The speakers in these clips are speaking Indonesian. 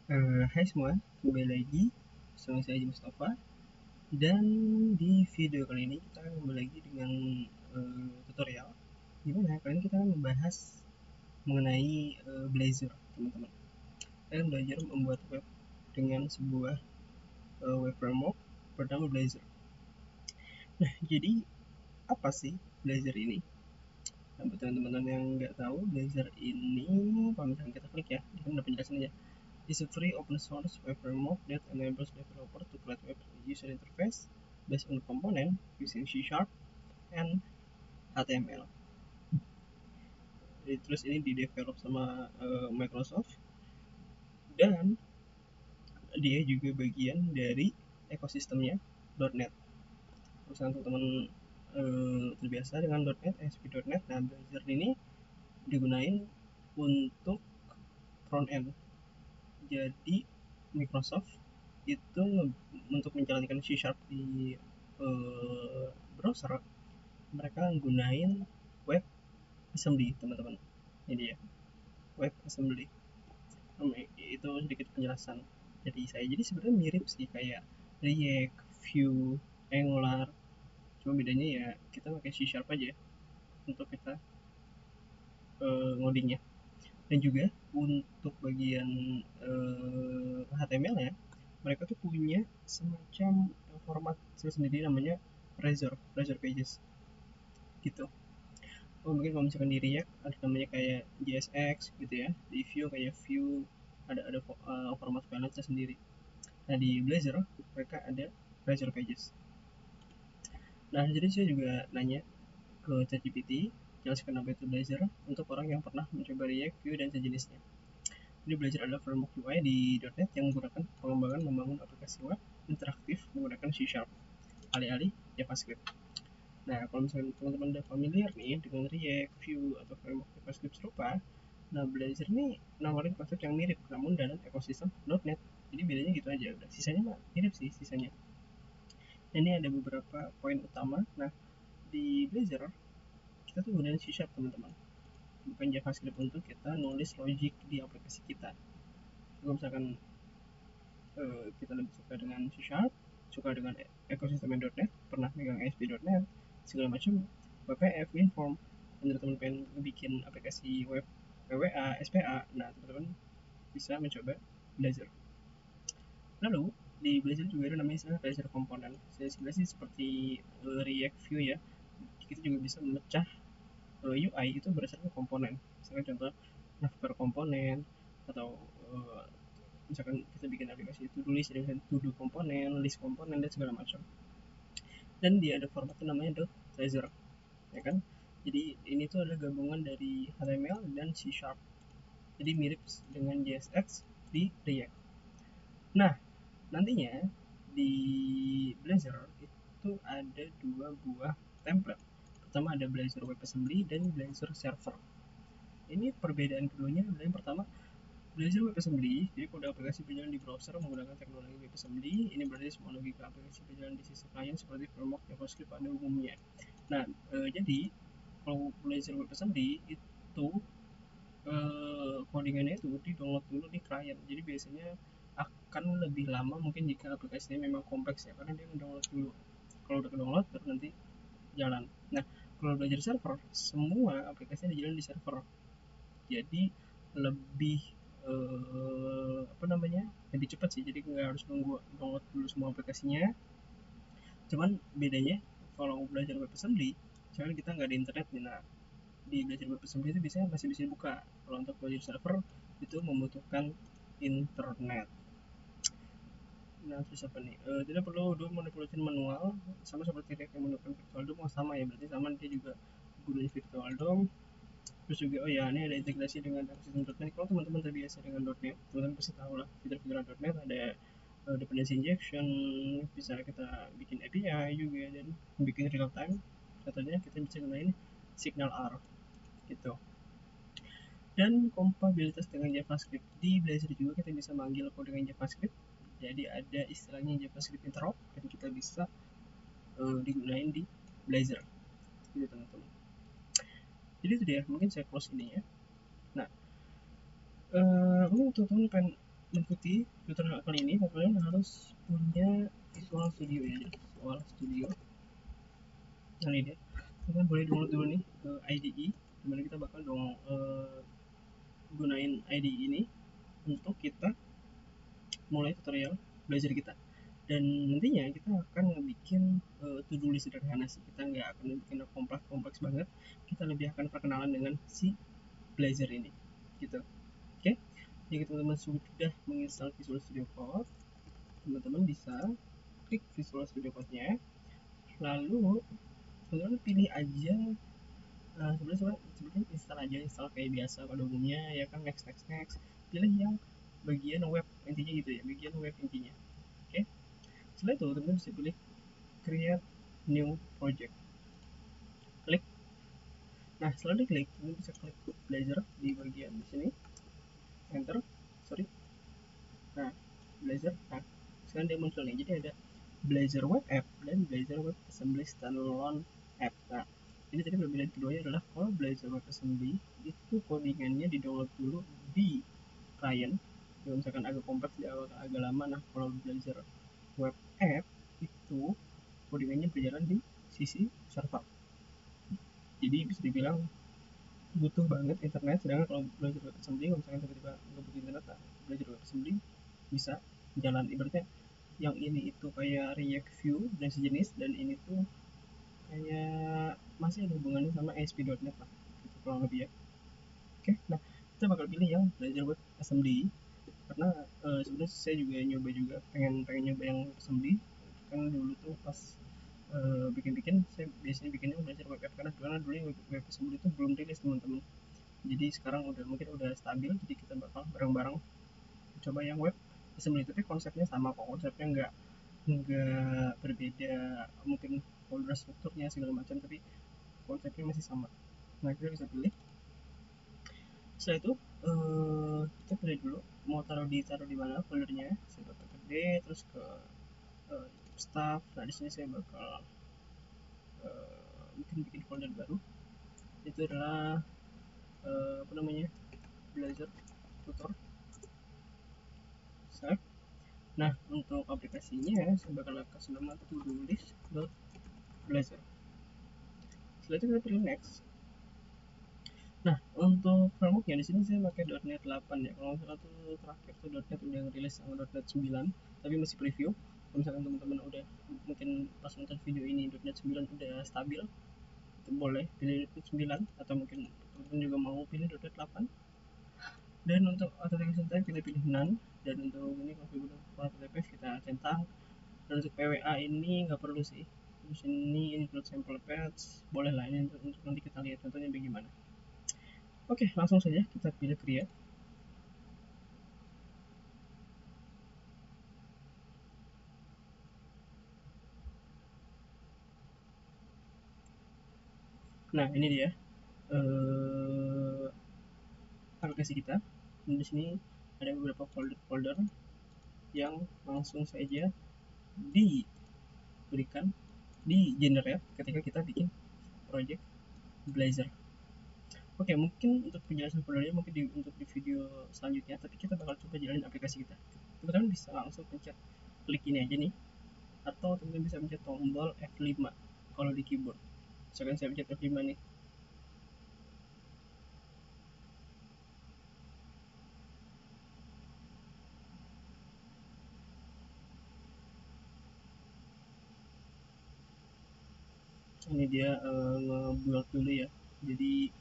Hai semua, kembali lagi bersama saya Haji Mustafa. Dan di video kali ini kita akan kembali lagi dengan tutorial dimana kali ini kita akan membahas mengenai Blazor, teman-teman. Kita akan belajar membuat web dengan sebuah web framework bernama Blazor. Nah, jadi apa sih Blazor ini? Nah, buat teman-teman yang nggak tahu, Blazor ini kalau misalnya kita klik ya, ini ada penjelasannya. Is a free open source web framework that enables developers to create web user interface based on component using C# and HTML. Terus ini di-develop sama Microsoft dan dia juga bagian dari ekosistemnya .NET. Misalnya teman-teman terbiasa dengan .NET, ASP.NET, nah Blazor ini digunain untuk front end. Jadi Microsoft itu untuk menjalankan C# di browser, mereka gunain web assembly, teman-teman. Ini ya, web assembly. Itu sedikit penjelasan dari saya. Jadi sebenarnya mirip sih kayak React, Vue, Angular. Cuma bedanya ya kita pakai C# aja untuk kita ngodingnya. Dan juga untuk bagian HTML ya, mereka tuh punya semacam format sendiri namanya Razor Pages gitu. Mungkin kalau misalkan di React ada namanya kayak JSX gitu ya, di Vue kayak Vue, ada format filenya sendiri. Nah di Blazor mereka ada Razor Pages. Nah jadi saya juga nanya ke ChatGPT, jelaskan apa itu Blazor untuk orang yang pernah mencoba React, Vue dan sejenisnya. Jadi Blazor adalah framework UI di .NET yang menggunakan pengembangan membangun aplikasi web interaktif menggunakan C#, alih-alih JavaScript. Nah, kalau misalnya teman-teman udah familiar nih dengan React, Vue, atau framework JavaScript serupa, nah Blazor ini nawarin konsep yang mirip namun dalam ekosistem .NET. Jadi bedanya gitu aja. Udah. Sisanya mah mirip sih sisanya. Ini ada beberapa poin utama. Nah, di Blazor kita tuh gunain C# teman-teman, bukan JavaScript untuk kita nulis logic di aplikasi kita. Kalau misalkan kita lebih suka dengan C#, suka dengan ekosistem .NET, pernah megang ASP.NET, segala macam, WPF, WinForm, dan teman-teman pengen bikin aplikasi web PWA, SPA, nah teman-teman bisa mencoba Blazor. Lalu di Blazor juga ada namanya istilah Blazor Component. Saya sebenarnya sih seperti React Vue ya, kita juga bisa memecah UI itu berdasarkan komponen. Misalkan contoh navbar komponen atau misalkan kita bikin aplikasi itu tulis ada to-do komponen, list komponen dan segala macam. Dan dia ada format namanya .razor, ya kan? Jadi ini tuh adalah gabungan dari HTML dan C#. Jadi mirip dengan JSX di React. Nah, nantinya di Blazor itu ada dua buah template. Pertama ada Blazor WebAssembly dan Blazor Server. Ini perbedaan keduanya adalah yang pertama, Blazor WebAssembly, jadi kode aplikasi berjalan di browser menggunakan teknologi WebAssembly. Ini berarti semua logika aplikasi berjalan di sisi klien seperti framework JavaScript pada umumnya. Nah, jadi kalau Blazor WebAssembly itu codingannya itu di-download dulu di klien. Jadi biasanya akan lebih lama mungkin jika aplikasinya memang kompleks ya, karena dia download dulu. Kalau udah download baru nanti jalan. Nah, kalau belajar server, semua aplikasinya dijalan di server. Jadi lebih apa namanya, lebih cepat sih. Jadi nggak harus nunggu download dulu semua aplikasinya. Cuman bedanya kalau belajar WebAssembly, misalkan kita nggak ada internet nih, nah di belajar WebAssembly itu biasanya masih bisa dibuka. Kalau untuk belajar server itu membutuhkan internet. Nah, terus apa nih? Tidak perlu dulu manipulasi manual, sama seperti React yang menggunakan virtual DOM. Oh, sama ya, berarti sama dia juga gunanya virtual DOM. Terus juga oh ya, ini ada integrasi dengan ekosistem .NET. Kalau teman-teman terbiasa dengan .NET, teman-teman pasti tahu lah fitur-fitur .NET ada dependency injection, bisa kita bikin API juga dan bikin real time. Contohnya kita bisa gunain Signal R gitu. Dan kompatibilitas dengan JavaScript di Blazor juga kita bisa manggil kode dengan JavaScript. Jadi ada istilahnya JavaScript interop dan kita bisa digunain di Blazor. Gitu teman-teman. Jadi itu dia, mungkin saya close ini ya. Nah, mungkin teman-teman pengen mengikuti tutorial kali ini, kalian harus punya Visual Studio ya. Visual Studio. Nah ini dia. Kalian boleh download dulu nih ke IDE, dimana kita bakal gunain IDE ini untuk kita mulai tutorial belajar kita. Dan nantinya kita akan bikin to-do list sederhana sih. Kita nggak akan bikin kompleks banget. Kita lebih akan perkenalan dengan si belajar ini, gitu. Oke, jika teman-teman sudah menginstal Visual Studio Code, teman-teman bisa klik Visual Studio Code-nya, lalu teman-teman pilih aja sebenarnya install kayak biasa pada umumnya ya kan, next, pilih yang bagian web intinya gitu ya, bagian web intinya. Oke, setelah itu teman-teman bisa pilih create new project, klik. Nah setelah diklik teman bisa klik belajar di bagian di sini, enter, sorry. Nah belajar, nah sekarang dia muncul nih, jadi ada Blazor Web App dan Blazor Web Assembly Standalone App. Nah, ini tadi perbedaan keduanya adalah kalau Blazor Web Assembly itu codingannya di download dulu di client, kalau misalkan agak kompleks di awal agak lama. Nah kalau Blazor Web App itu codingannya berjalan di sisi server, jadi bisa dibilang butuh banget internet. Sedangkan kalau Blazor Web Assembly, kalau misalkan tiba-tiba nggak butuh internet, nah Blazor Web Assembly bisa jalan. Ibaratnya yang ini itu kayak React View dan sejenis, dan ini tuh kayak masih ada hubungannya sama ASP.NET lah, gitu kurang lebih ya. Oke, nah kita bakal pilih yang belajar web assembly karena sebenarnya saya juga nyoba juga, pengen nyoba yang assembly kan. Dulu tuh pas bikin-bikin saya biasanya bikinnya belajar web app, karena dulu web assembly itu belum rilis teman-teman. Jadi sekarang mungkin udah stabil, jadi kita bakal bareng-bareng coba yang web assembly. Tapi konsepnya sama kok, konsepnya nggak berbeda, mungkin folder strukturnya segala macam, tapi konsepnya masih sama. Nah kita bisa pilih. Setelah itu kita pilih dulu mau taruh di mana foldernya. Saya bakal gede terus ke staff. Nah di sini saya bakal mungkin bikin folder baru, itu adalah apa namanya, belajar tutor. Save. Nah untuk aplikasinya saya bakal kasih nama to-do-list.belajar. Setelah itu kita pilih next. Nah untuk frameworknya di sini saya pakai .NET 8 ya. Kalau misalkan tuh terakhir tuh .NET udah ngerilis sama .NET 9, tapi masih preview. Kalau misalkan teman-teman udah mungkin pas nonton video ini .NET 9 udah stabil, itu boleh pilih .NET 9, atau mungkin teman-teman juga mau pilih .NET 8. Dan untuk authentication type kita pilih none, dan untuk ini konfigurasi HTTP kita centang. Dan untuk PWA ini nggak perlu sih. Terus ini include sample patch, boleh lah ini untuk nanti kita lihat contohnya bagaimana. Oke, langsung saja kita pilih create. Nah, ini dia aplikasi kita. Dan di sini ada beberapa folder-folder yang langsung saja diberikan di generate ketika kita bikin project Blazor. Oke, mungkin untuk penjelasan foldernya mungkin untuk di video selanjutnya, tapi kita bakal coba jalanin aplikasi kita. Teman-teman bisa langsung pencet klik ini aja nih, atau teman-teman bisa pencet tombol F5 kalau di keyboard. Misalkan saya pencet F5 nih. Ini dia nge-build dulu ya. Jadi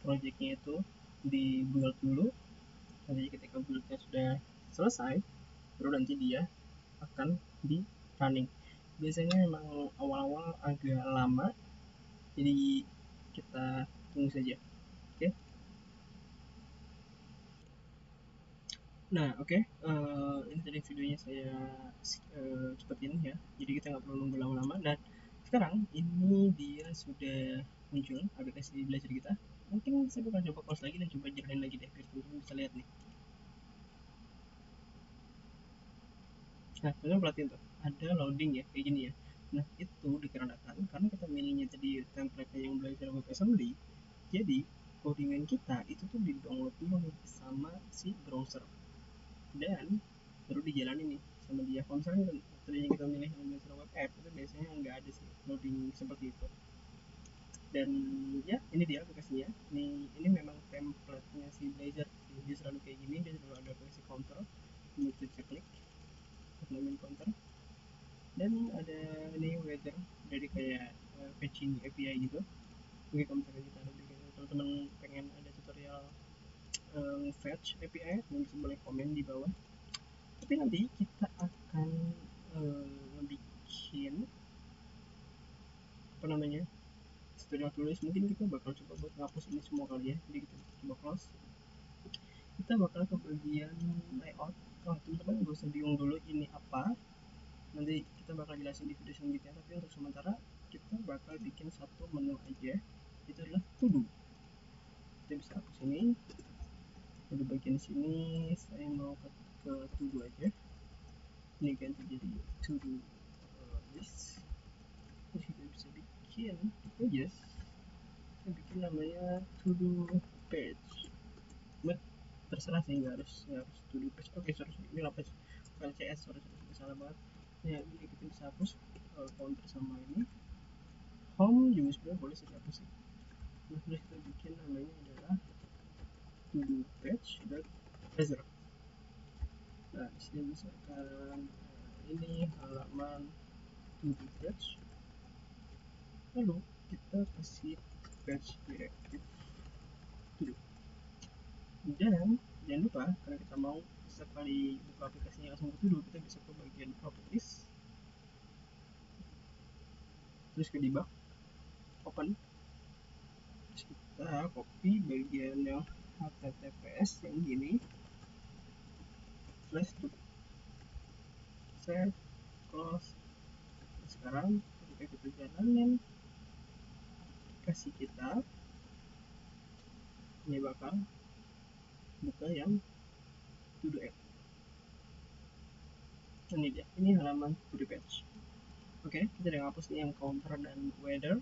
projectnya itu di build dulu. Nanti ketika buildnya sudah selesai, baru nanti dia akan di running. Biasanya memang awal-awal agak lama, jadi kita tunggu saja. Oke. Nah, oke. Ini tadi videonya saya cepetin ya. Jadi kita nggak perlu nunggu lama-lama. Dan sekarang ini dia sudah muncul aplikasi belajar kita. Mungkin saya bakal coba close lagi dan coba jalanin lagi deh, biar teman-teman bisa lihat nih. Nah, teman-teman perhatiin tuh, ada loading ya, kayak gini ya. Nah, itu dikarenakan karena kita milihnya tadi template yang belajar web assembly, jadi codingan kita itu tuh di download dulu nih sama si browser. dan baru dijalani nih sama dia. Kalau misalkan tadinya kita milih yang Blazor web app itu biasanya nggak ada sih loading seperti itu. Dan ya ini dia aplikasinya. Ini memang template-nya si Blazor, dia selalu kayak gini, dia selalu ada aplikasi counter, ini kita klik main counter, dan ada ini weather, jadi kayak fetching API gitu. Oke, kalau misalkan kita ada bikin, teman-teman pengen ada tutorial fetch API, bisa boleh komen di bawah. Tapi nanti kita akan bikin apa namanya, tutorial tulis. Mungkin kita bakal coba buat ngapus ini semua kali ya. Jadi kita coba close, kita bakal ke bagian layout. Teman-teman gak usah bingung dulu ini apa, nanti kita bakal jelasin di video selanjutnya. Tapi untuk sementara kita bakal bikin satu menu aja, itu adalah to do. Kita bisa hapus ini, di bagian sini saya mau ke to do aja, ini ganti jadi to do list. Terus kita bisa bikin pages, kita bikin namanya to do page. Terserah sih, nggak harus to do page. Oke, sorry, ini lapis file CS, sorry, salah banget ya. Ini kita bisa hapus counter sama ini home juga sebenarnya boleh sih dihapus sih. Nah, terus kita bikin namanya adalah to do page dan Blazor. Nah, disini misalkan ini halaman to do page, lalu kita kasih page directive to do. Dan jangan lupa, karena kita mau sekali buka aplikasinya langsung ke to do, kita bisa ke bagian properties, terus ke debug, open, terus kita copy bagian yang https yang gini, slash to save, close. Sekarang ketika kita jalanin aplikasi kita, ini bakal buka yang to do app. Ini dia, ini halaman to do page. Oke, kita udah ngapus nih yang counter dan weather.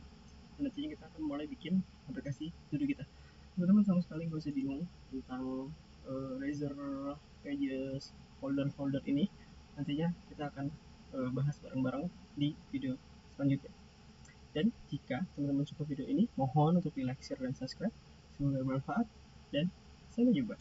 Dan nantinya kita akan mulai bikin aplikasi to do kita. Teman-teman sama sekali gak usah bingung tentang Razor Pages, folder-folder ini. Nantinya kita akan bahas bareng-bareng di video selanjutnya. Dan jika teman-teman suka video ini, mohon untuk di like, share, dan subscribe. Semoga bermanfaat, dan sampai jumpa.